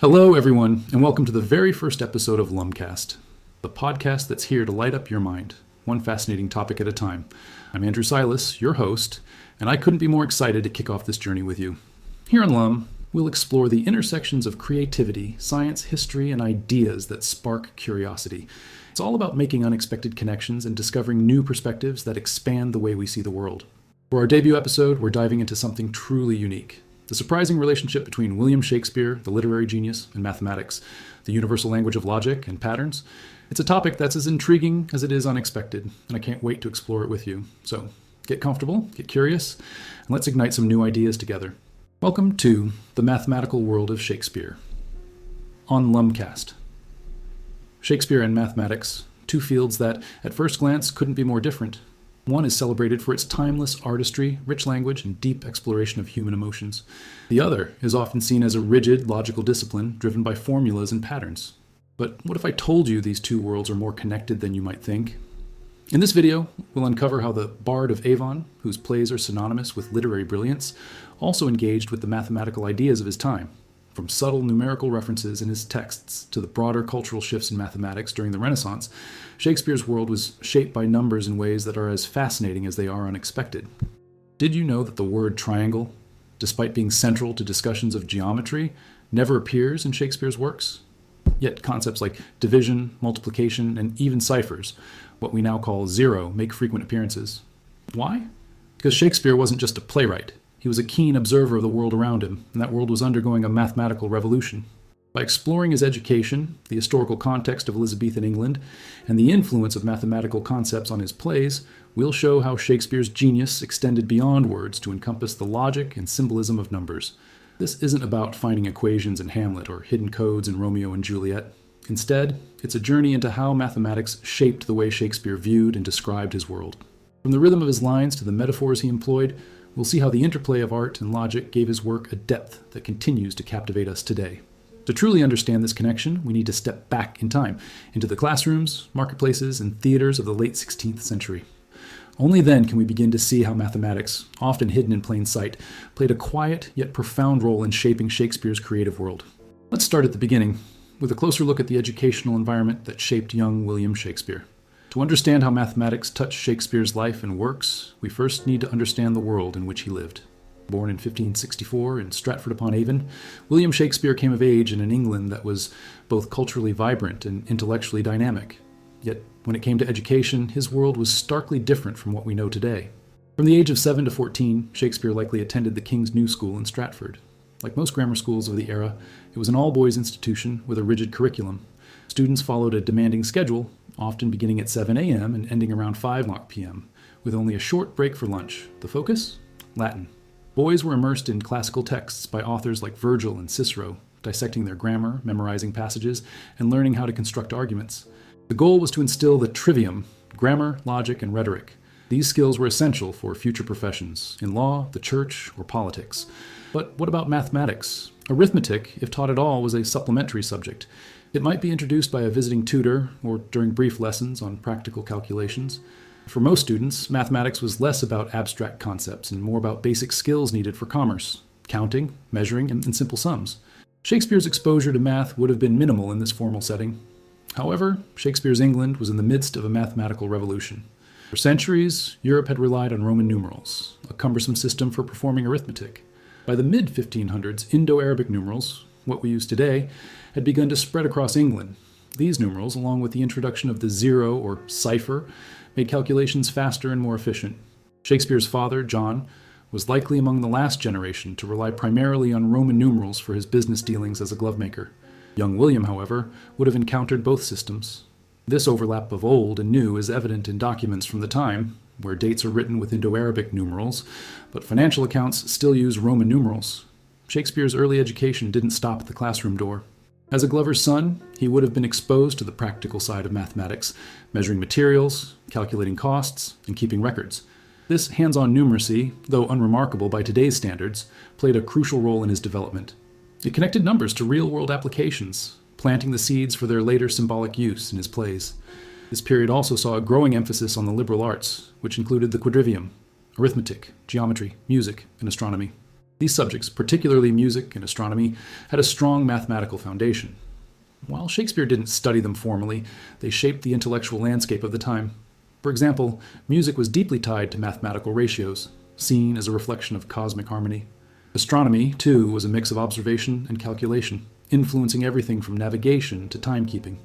Hello, everyone, and welcome to the very first episode of LUMcast, the podcast that's here to light up your mind, one fascinating topic at a time. I'm Andrew Silas, your host, and I couldn't be more excited to kick off this journey with you. Here on LUM, we'll explore the intersections of creativity, science, history, and ideas that spark curiosity. It's all about making unexpected connections and discovering new perspectives that expand the way we see the world. For our debut episode, we're diving into something truly unique. The surprising relationship between William Shakespeare, the literary genius, and mathematics, the universal language of logic and patterns. It's a topic that's as intriguing as it is unexpected, and I can't wait to explore it with you. So get comfortable, get curious, and let's ignite some new ideas together. Welcome to the mathematical world of Shakespeare. On LUMcast. Shakespeare and mathematics, two fields that, at first glance, couldn't be more different. One is celebrated for its timeless artistry, rich language, and deep exploration of human emotions. The other is often seen as a rigid, logical discipline driven by formulas and patterns. But what if I told you these two worlds are more connected than you might think? In this video, we'll uncover how the Bard of Avon, whose plays are synonymous with literary brilliance, also engaged with the mathematical ideas of his time. From subtle numerical references in his texts to the broader cultural shifts in mathematics during the Renaissance, Shakespeare's world was shaped by numbers in ways that are as fascinating as they are unexpected. Did you know that the word triangle, despite being central to discussions of geometry, never appears in Shakespeare's works? Yet concepts like division, multiplication, and even ciphers, what we now call zero, make frequent appearances. Why? Because Shakespeare wasn't just a playwright. He was a keen observer of the world around him, and that world was undergoing a mathematical revolution. By exploring his education, the historical context of Elizabethan England, and the influence of mathematical concepts on his plays, we'll show how Shakespeare's genius extended beyond words to encompass the logic and symbolism of numbers. This isn't about finding equations in Hamlet or hidden codes in Romeo and Juliet. Instead, it's a journey into how mathematics shaped the way Shakespeare viewed and described his world. From the rhythm of his lines to the metaphors he employed, we'll see how the interplay of art and logic gave his work a depth that continues to captivate us today. To truly understand this connection, we need to step back in time, into the classrooms, marketplaces, and theaters of the late 16th century. Only then can we begin to see how mathematics, often hidden in plain sight, played a quiet yet profound role in shaping Shakespeare's creative world. Let's start at the beginning, with a closer look at the educational environment that shaped young William Shakespeare. To understand how mathematics touched Shakespeare's life and works, we first need to understand the world in which he lived. Born in 1564 in Stratford-upon-Avon, William Shakespeare came of age in an England that was both culturally vibrant and intellectually dynamic. Yet, when it came to education, his world was starkly different from what we know today. From the age of 7 to 14, Shakespeare likely attended the King's New School in Stratford. Like most grammar schools of the era, it was an all-boys institution with a rigid curriculum. Students followed a demanding schedule, often beginning at 7 a.m. and ending around 5 p.m., with only a short break for lunch. The focus? Latin. Boys were immersed in classical texts by authors like Virgil and Cicero, dissecting their grammar, memorizing passages, and learning how to construct arguments. The goal was to instill the trivium, grammar, logic, and rhetoric. These skills were essential for future professions, in law, the church, or politics. But what about mathematics? Arithmetic, if taught at all, was a supplementary subject. It might be introduced by a visiting tutor or during brief lessons on practical calculations. For most students, mathematics was less about abstract concepts and more about basic skills needed for commerce, counting, measuring, and simple sums. Shakespeare's exposure to math would have been minimal in this formal setting. However, Shakespeare's England was in the midst of a mathematical revolution. For centuries, Europe had relied on Roman numerals, a cumbersome system for performing arithmetic. By the mid-1500s, Indo-Arabic numerals, what we use today, had begun to spread across England. These numerals, along with the introduction of the zero or cipher, made calculations faster and more efficient. Shakespeare's father, John, was likely among the last generation to rely primarily on Roman numerals for his business dealings as a glovemaker. Young William, however, would have encountered both systems. This overlap of old and new is evident in documents from the time, where dates are written with Indo-Arabic numerals, but financial accounts still use Roman numerals. Shakespeare's early education didn't stop at the classroom door. As a glover's son, he would have been exposed to the practical side of mathematics, measuring materials, calculating costs, and keeping records. This hands-on numeracy, though unremarkable by today's standards, played a crucial role in his development. It connected numbers to real-world applications, planting the seeds for their later symbolic use in his plays. This period also saw a growing emphasis on the liberal arts, which included the quadrivium, arithmetic, geometry, music, and astronomy. These subjects, particularly music and astronomy, had a strong mathematical foundation. While Shakespeare didn't study them formally, they shaped the intellectual landscape of the time. For example, music was deeply tied to mathematical ratios, seen as a reflection of cosmic harmony. Astronomy, too, was a mix of observation and calculation, influencing everything from navigation to timekeeping.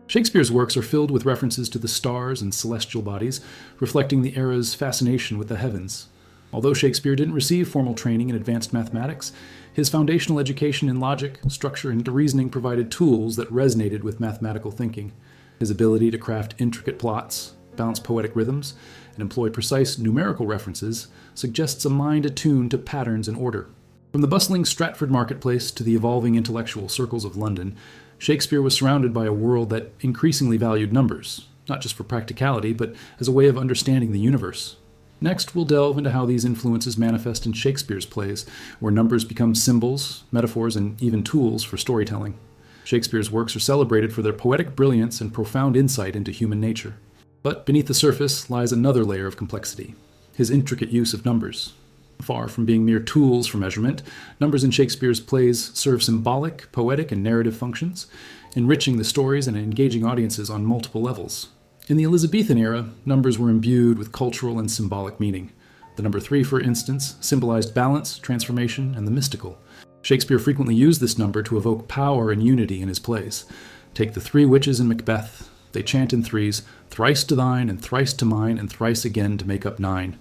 Shakespeare's works are filled with references to the stars and celestial bodies, reflecting the era's fascination with the heavens. Although Shakespeare didn't receive formal training in advanced mathematics, his foundational education in logic, structure, and reasoning provided tools that resonated with mathematical thinking. His ability to craft intricate plots, balance poetic rhythms, and employ precise numerical references suggests a mind attuned to patterns and order. From the bustling Stratford marketplace to the evolving intellectual circles of London, Shakespeare was surrounded by a world that increasingly valued numbers, not just for practicality, but as a way of understanding the universe. Next, we'll delve into how these influences manifest in Shakespeare's plays, where numbers become symbols, metaphors, and even tools for storytelling. Shakespeare's works are celebrated for their poetic brilliance and profound insight into human nature. But beneath the surface lies another layer of complexity: his intricate use of numbers. Far from being mere tools for measurement, numbers in Shakespeare's plays serve symbolic, poetic, and narrative functions, enriching the stories and engaging audiences on multiple levels. In the Elizabethan era, numbers were imbued with cultural and symbolic meaning. The number 3, for instance, symbolized balance, transformation, and the mystical. Shakespeare frequently used this number to evoke power and unity in his plays. Take the 3 witches in Macbeth. They chant in threes, thrice to thine, and thrice to mine, and thrice again to make up 9,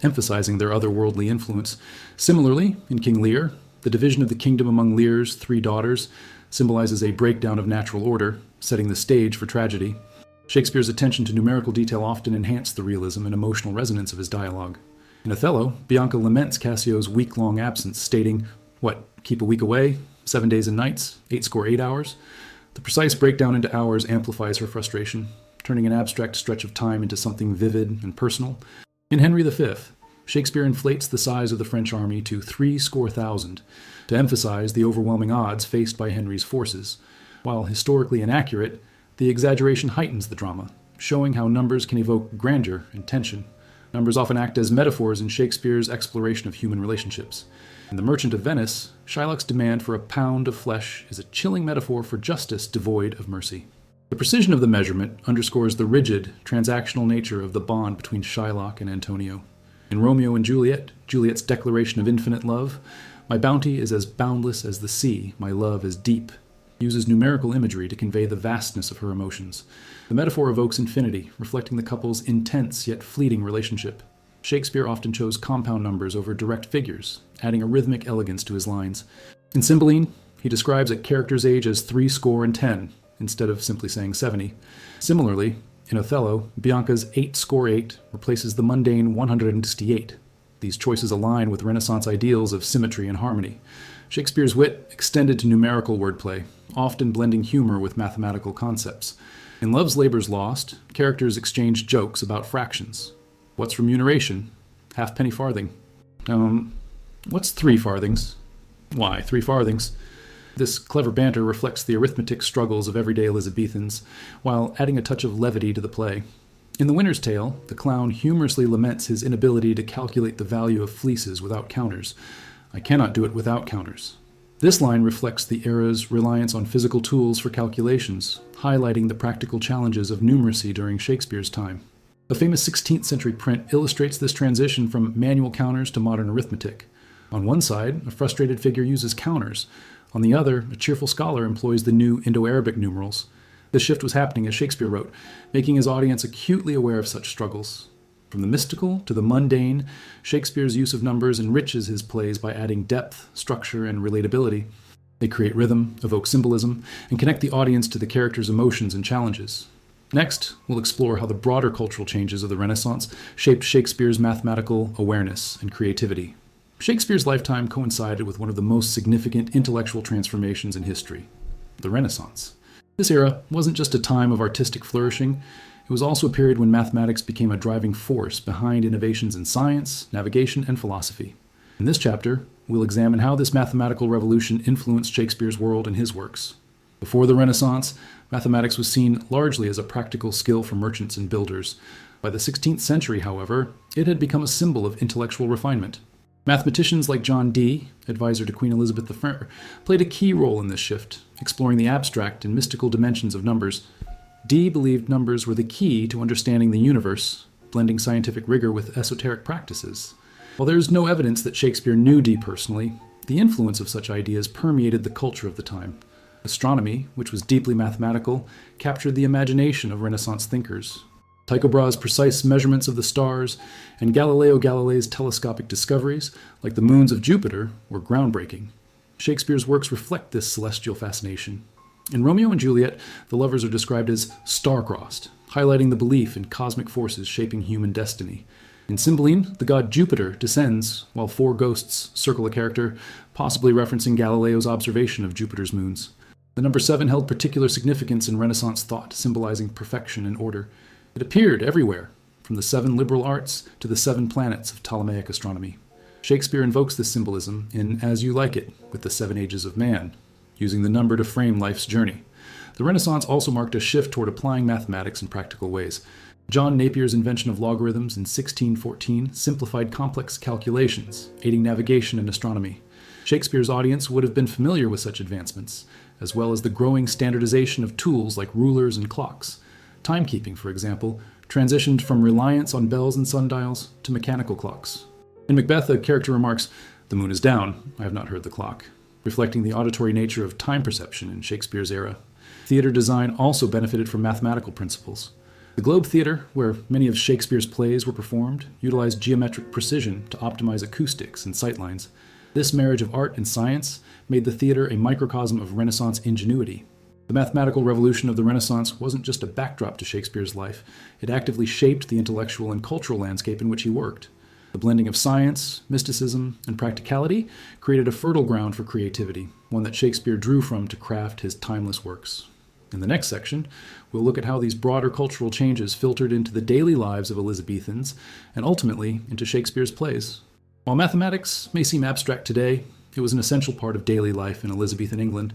emphasizing their otherworldly influence. Similarly, in King Lear, the division of the kingdom among Lear's 3 daughters symbolizes a breakdown of natural order, setting the stage for tragedy. Shakespeare's attention to numerical detail often enhanced the realism and emotional resonance of his dialogue. In Othello, Bianca laments Cassio's week-long absence, stating, keep a week away, 7 days and nights, 8 hours? The precise breakdown into hours amplifies her frustration, turning an abstract stretch of time into something vivid and personal. In Henry V, Shakespeare inflates the size of the French army to 70,000 to emphasize the overwhelming odds faced by Henry's forces. While historically inaccurate, the exaggeration heightens the drama, showing how numbers can evoke grandeur and tension. Numbers often act as metaphors in Shakespeare's exploration of human relationships. In The Merchant of Venice, Shylock's demand for a pound of flesh is a chilling metaphor for justice devoid of mercy. The precision of the measurement underscores the rigid, transactional nature of the bond between Shylock and Antonio. In Romeo and Juliet, Juliet's declaration of infinite love, "My bounty is as boundless as the sea, my love is deep," uses numerical imagery to convey the vastness of her emotions. The metaphor evokes infinity, reflecting the couple's intense yet fleeting relationship. Shakespeare often chose compound numbers over direct figures, adding a rhythmic elegance to his lines. In Cymbeline, he describes a character's age as 70, instead of simply saying 70. Similarly, in Othello, Bianca's 8 replaces the mundane 168. These choices align with Renaissance ideals of symmetry and harmony. Shakespeare's wit extended to numerical wordplay, often blending humor with mathematical concepts. In Love's Labour's Lost, characters exchange jokes about fractions. What's remuneration? Halfpenny farthing. What's 3 farthings? Why, 3 farthings? This clever banter reflects the arithmetic struggles of everyday Elizabethans, while adding a touch of levity to the play. In The Winter's Tale, the clown humorously laments his inability to calculate the value of fleeces without counters. "I cannot do it without counters." This line reflects the era's reliance on physical tools for calculations, highlighting the practical challenges of numeracy during Shakespeare's time. A famous 16th century print illustrates this transition from manual counters to modern arithmetic. On one side, a frustrated figure uses counters. On the other, a cheerful scholar employs the new Indo-Arabic numerals. This shift was happening as Shakespeare wrote, making his audience acutely aware of such struggles. From the mystical to the mundane, Shakespeare's use of numbers enriches his plays by adding depth, structure, and relatability. They create rhythm, evoke symbolism, and connect the audience to the characters' emotions and challenges. Next, we'll explore how the broader cultural changes of the Renaissance shaped Shakespeare's mathematical awareness and creativity. Shakespeare's lifetime coincided with one of the most significant intellectual transformations in history, the Renaissance. This era wasn't just a time of artistic flourishing, it was also a period when mathematics became a driving force behind innovations in science, navigation, and philosophy. In this chapter, we'll examine how this mathematical revolution influenced Shakespeare's world and his works. Before the Renaissance, mathematics was seen largely as a practical skill for merchants and builders. By the 16th century, however, it had become a symbol of intellectual refinement. Mathematicians like John Dee, advisor to Queen Elizabeth I, played a key role in this shift, exploring the abstract and mystical dimensions of numbers. Dee believed numbers were the key to understanding the universe, blending scientific rigor with esoteric practices. While there is no evidence that Shakespeare knew Dee personally, the influence of such ideas permeated the culture of the time. Astronomy, which was deeply mathematical, captured the imagination of Renaissance thinkers. Tycho Brahe's precise measurements of the stars and Galileo Galilei's telescopic discoveries, like the moons of Jupiter, were groundbreaking. Shakespeare's works reflect this celestial fascination. In Romeo and Juliet, the lovers are described as star-crossed, highlighting the belief in cosmic forces shaping human destiny. In Cymbeline, the god Jupiter descends, while 4 ghosts circle a character, possibly referencing Galileo's observation of Jupiter's moons. The number 7 held particular significance in Renaissance thought, symbolizing perfection and order. It appeared everywhere, from the 7 liberal arts to the 7 planets of Ptolemaic astronomy. Shakespeare invokes this symbolism in As You Like It, with the 7 ages of man, using the number to frame life's journey. The Renaissance also marked a shift toward applying mathematics in practical ways. John Napier's invention of logarithms in 1614 simplified complex calculations, aiding navigation and astronomy. Shakespeare's audience would have been familiar with such advancements, as well as the growing standardization of tools like rulers and clocks. Timekeeping, for example, transitioned from reliance on bells and sundials to mechanical clocks. In Macbeth, a character remarks, "The moon is down, I have not heard the clock," reflecting the auditory nature of time perception in Shakespeare's era. Theater design also benefited from mathematical principles. The Globe Theater, where many of Shakespeare's plays were performed, utilized geometric precision to optimize acoustics and sightlines. This marriage of art and science made the theater a microcosm of Renaissance ingenuity. The mathematical revolution of the Renaissance wasn't just a backdrop to Shakespeare's life, it actively shaped the intellectual and cultural landscape in which he worked. The blending of science, mysticism, and practicality created a fertile ground for creativity, one that Shakespeare drew from to craft his timeless works. In the next section, we'll look at how these broader cultural changes filtered into the daily lives of Elizabethans and ultimately into Shakespeare's plays. While mathematics may seem abstract today, it was an essential part of daily life in Elizabethan England.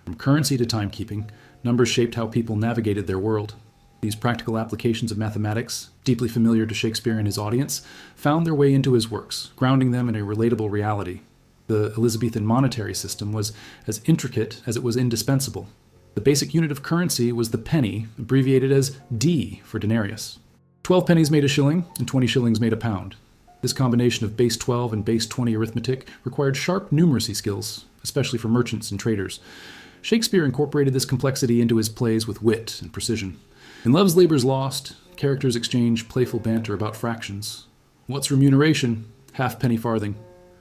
From currency to timekeeping, numbers shaped how people navigated their world. These practical applications of mathematics, deeply familiar to Shakespeare and his audience, found their way into his works, grounding them in a relatable reality. The Elizabethan monetary system was as intricate as it was indispensable. The basic unit of currency was the penny, abbreviated as D for denarius. 12 pennies made a shilling, and 20 shillings made a pound. This combination of base 12 and base 20 arithmetic required sharp numeracy skills, especially for merchants and traders. Shakespeare incorporated this complexity into his plays with wit and precision. In Love's Labour's Lost, characters exchange playful banter about fractions. What's remuneration? Halfpenny farthing.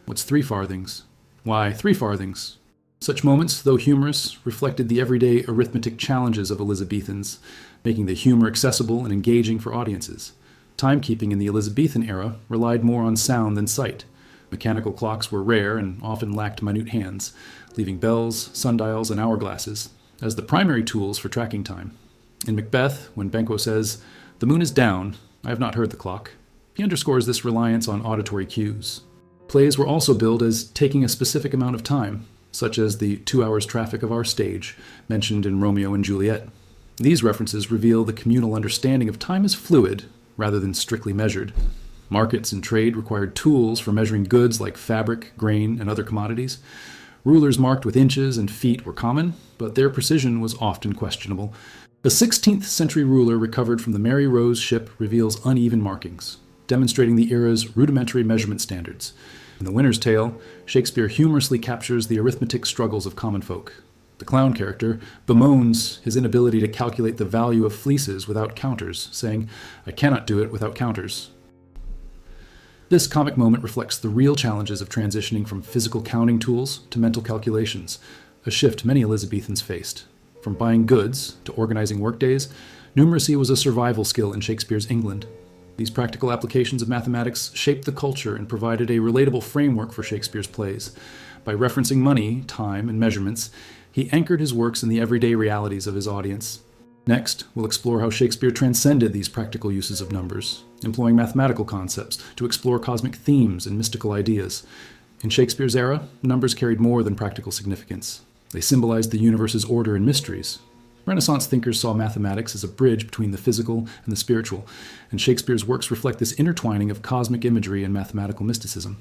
What's 3 farthings? Why, 3 farthings. Such moments, though humorous, reflected the everyday arithmetic challenges of Elizabethans, making the humor accessible and engaging for audiences. Timekeeping in the Elizabethan era relied more on sound than sight. Mechanical clocks were rare and often lacked minute hands, leaving bells, sundials, and hourglasses as the primary tools for tracking time. In Macbeth, when Banquo says, "The moon is down, I have not heard the clock," he underscores this reliance on auditory cues. Plays were also billed as taking a specific amount of time, such as the 2 hours traffic of our stage, mentioned in Romeo and Juliet. These references reveal the communal understanding of time as fluid, rather than strictly measured. Markets and trade required tools for measuring goods like fabric, grain, and other commodities. Rulers marked with inches and feet were common, but their precision was often questionable. A 16th century ruler recovered from the Mary Rose ship reveals uneven markings, demonstrating the era's rudimentary measurement standards. In The Winter's Tale, Shakespeare humorously captures the arithmetic struggles of common folk. The clown character bemoans his inability to calculate the value of fleeces without counters, saying, "I cannot do it without counters." This comic moment reflects the real challenges of transitioning from physical counting tools to mental calculations, a shift many Elizabethans faced. From buying goods to organizing workdays, numeracy was a survival skill in Shakespeare's England. These practical applications of mathematics shaped the culture and provided a relatable framework for Shakespeare's plays. By referencing money, time, and measurements, he anchored his works in the everyday realities of his audience. Next, we'll explore how Shakespeare transcended these practical uses of numbers, employing mathematical concepts to explore cosmic themes and mystical ideas. In Shakespeare's era, numbers carried more than practical significance. They symbolized the universe's order and mysteries. Renaissance thinkers saw mathematics as a bridge between the physical and the spiritual, and Shakespeare's works reflect this intertwining of cosmic imagery and mathematical mysticism.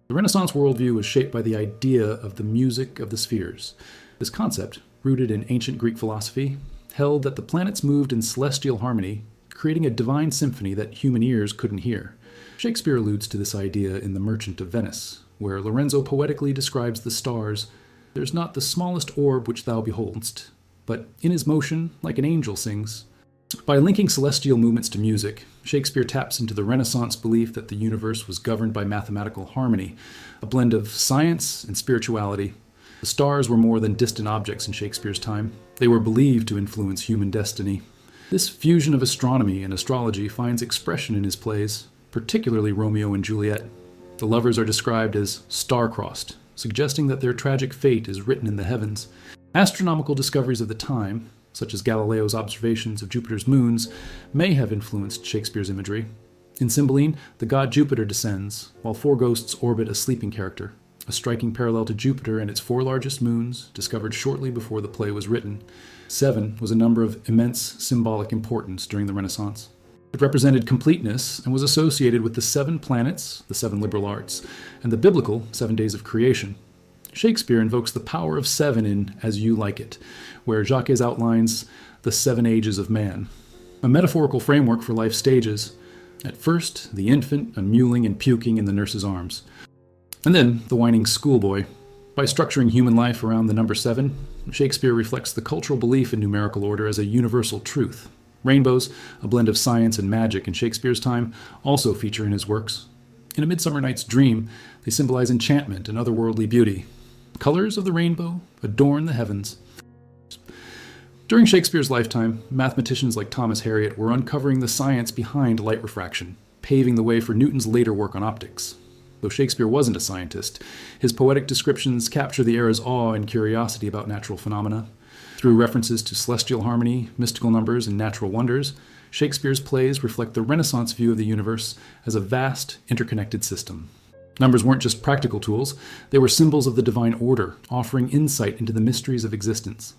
The Renaissance worldview was shaped by the idea of the music of the spheres. This concept, rooted in ancient Greek philosophy, held that the planets moved in celestial harmony, creating a divine symphony that human ears couldn't hear. Shakespeare alludes to this idea in The Merchant of Venice, where Lorenzo poetically describes the stars. There's not the smallest orb which thou behold'st, but in his motion, like an angel sings. By linking celestial movements to music, Shakespeare taps into the Renaissance belief that the universe was governed by mathematical harmony, a blend of science and spirituality. The stars were more than distant objects in Shakespeare's time. They were believed to influence human destiny. This fusion of astronomy and astrology finds expression in his plays, particularly Romeo and Juliet. The lovers are described as star-crossed, suggesting that their tragic fate is written in the heavens. Astronomical discoveries of the time, such as Galileo's observations of Jupiter's moons, may have influenced Shakespeare's imagery. In Cymbeline, the god Jupiter descends, while four ghosts orbit a sleeping character, a striking parallel to Jupiter and its four largest moons, discovered shortly before the play was written. 7 was a number of immense symbolic importance during the Renaissance. It represented completeness and was associated with the 7 planets, the 7 liberal arts, and the biblical 7 days of creation. Shakespeare invokes the power of 7 in As You Like It, where Jacques outlines the 7 ages of man, a metaphorical framework for life stages. At first, the infant, mewling and puking in the nurse's arms. And then, the whining schoolboy. By structuring human life around the number 7, Shakespeare reflects the cultural belief in numerical order as a universal truth. Rainbows, a blend of science and magic in Shakespeare's time, also feature in his works. In A Midsummer Night's Dream, they symbolize enchantment and otherworldly beauty. Colors of the rainbow adorn the heavens. During Shakespeare's lifetime, mathematicians like Thomas Harriot were uncovering the science behind light refraction, paving the way for Newton's later work on optics. Though Shakespeare wasn't a scientist, his poetic descriptions capture the era's awe and curiosity about natural phenomena. Through references to celestial harmony, mystical numbers, and natural wonders, Shakespeare's plays reflect the Renaissance view of the universe as a vast, interconnected system. Numbers weren't just practical tools, they were symbols of the divine order, offering insight into the mysteries of existence.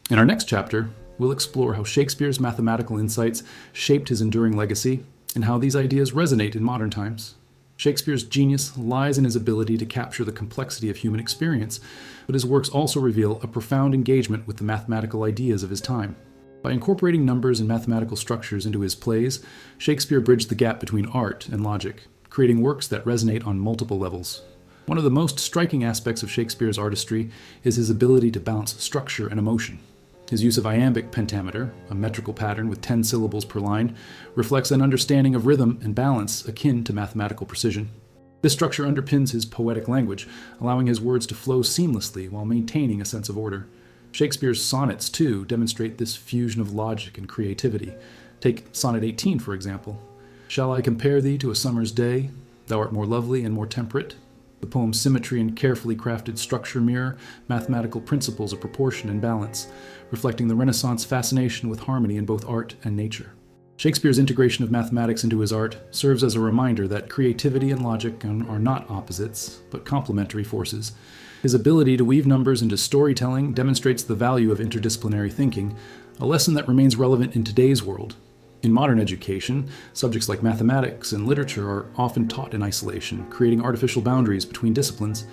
In our next chapter, we'll explore how Shakespeare's mathematical insights shaped his enduring legacy, and how these ideas resonate in modern times. Shakespeare's genius lies in his ability to capture the complexity of human experience, but his works also reveal a profound engagement with the mathematical ideas of his time. By incorporating numbers and mathematical structures into his plays, Shakespeare bridged the gap between art and logic, creating works that resonate on multiple levels. One of the most striking aspects of Shakespeare's artistry is his ability to balance structure and emotion. His use of iambic pentameter, a metrical pattern with 10 syllables per line, reflects an understanding of rhythm and balance akin to mathematical precision. This structure underpins his poetic language, allowing his words to flow seamlessly while maintaining a sense of order. Shakespeare's sonnets, too, demonstrate this fusion of logic and creativity. Take Sonnet 18, for example. Shall I compare thee to a summer's day? Thou art more lovely and more temperate. The poem's symmetry and carefully crafted structure mirror mathematical principles of proportion and balance, reflecting the Renaissance fascination with harmony in both art and nature. Shakespeare's integration of mathematics into his art serves as a reminder that creativity and logic are not opposites, but complementary forces. His ability to weave numbers into storytelling demonstrates the value of interdisciplinary thinking, a lesson that remains relevant in today's world. In modern education, subjects like mathematics and literature are often taught in isolation, creating artificial boundaries between disciplines.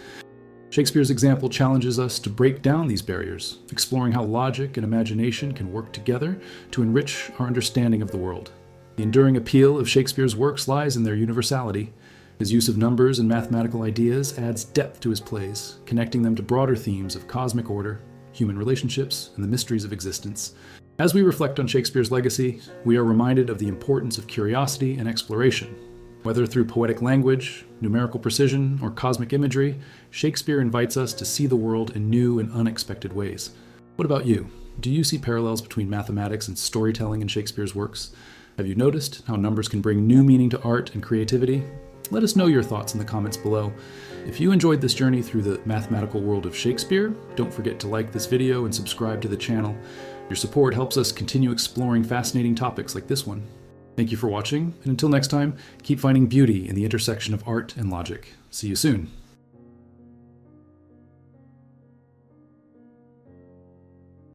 Shakespeare's example challenges us to break down these barriers, exploring how logic and imagination can work together to enrich our understanding of the world. The enduring appeal of Shakespeare's works lies in their universality. His use of numbers and mathematical ideas adds depth to his plays, connecting them to broader themes of cosmic order, human relationships, and the mysteries of existence. As we reflect on Shakespeare's legacy, we are reminded of the importance of curiosity and exploration. Whether through poetic language, numerical precision, or cosmic imagery, Shakespeare invites us to see the world in new and unexpected ways. What about you? Do you see parallels between mathematics and storytelling in Shakespeare's works? Have you noticed how numbers can bring new meaning to art and creativity? Let us know your thoughts in the comments below. If you enjoyed this journey through the mathematical world of Shakespeare, don't forget to like this video and subscribe to the channel. Your support helps us continue exploring fascinating topics like this one. Thank you for watching, and until next time, keep finding beauty in the intersection of art and logic. See you soon.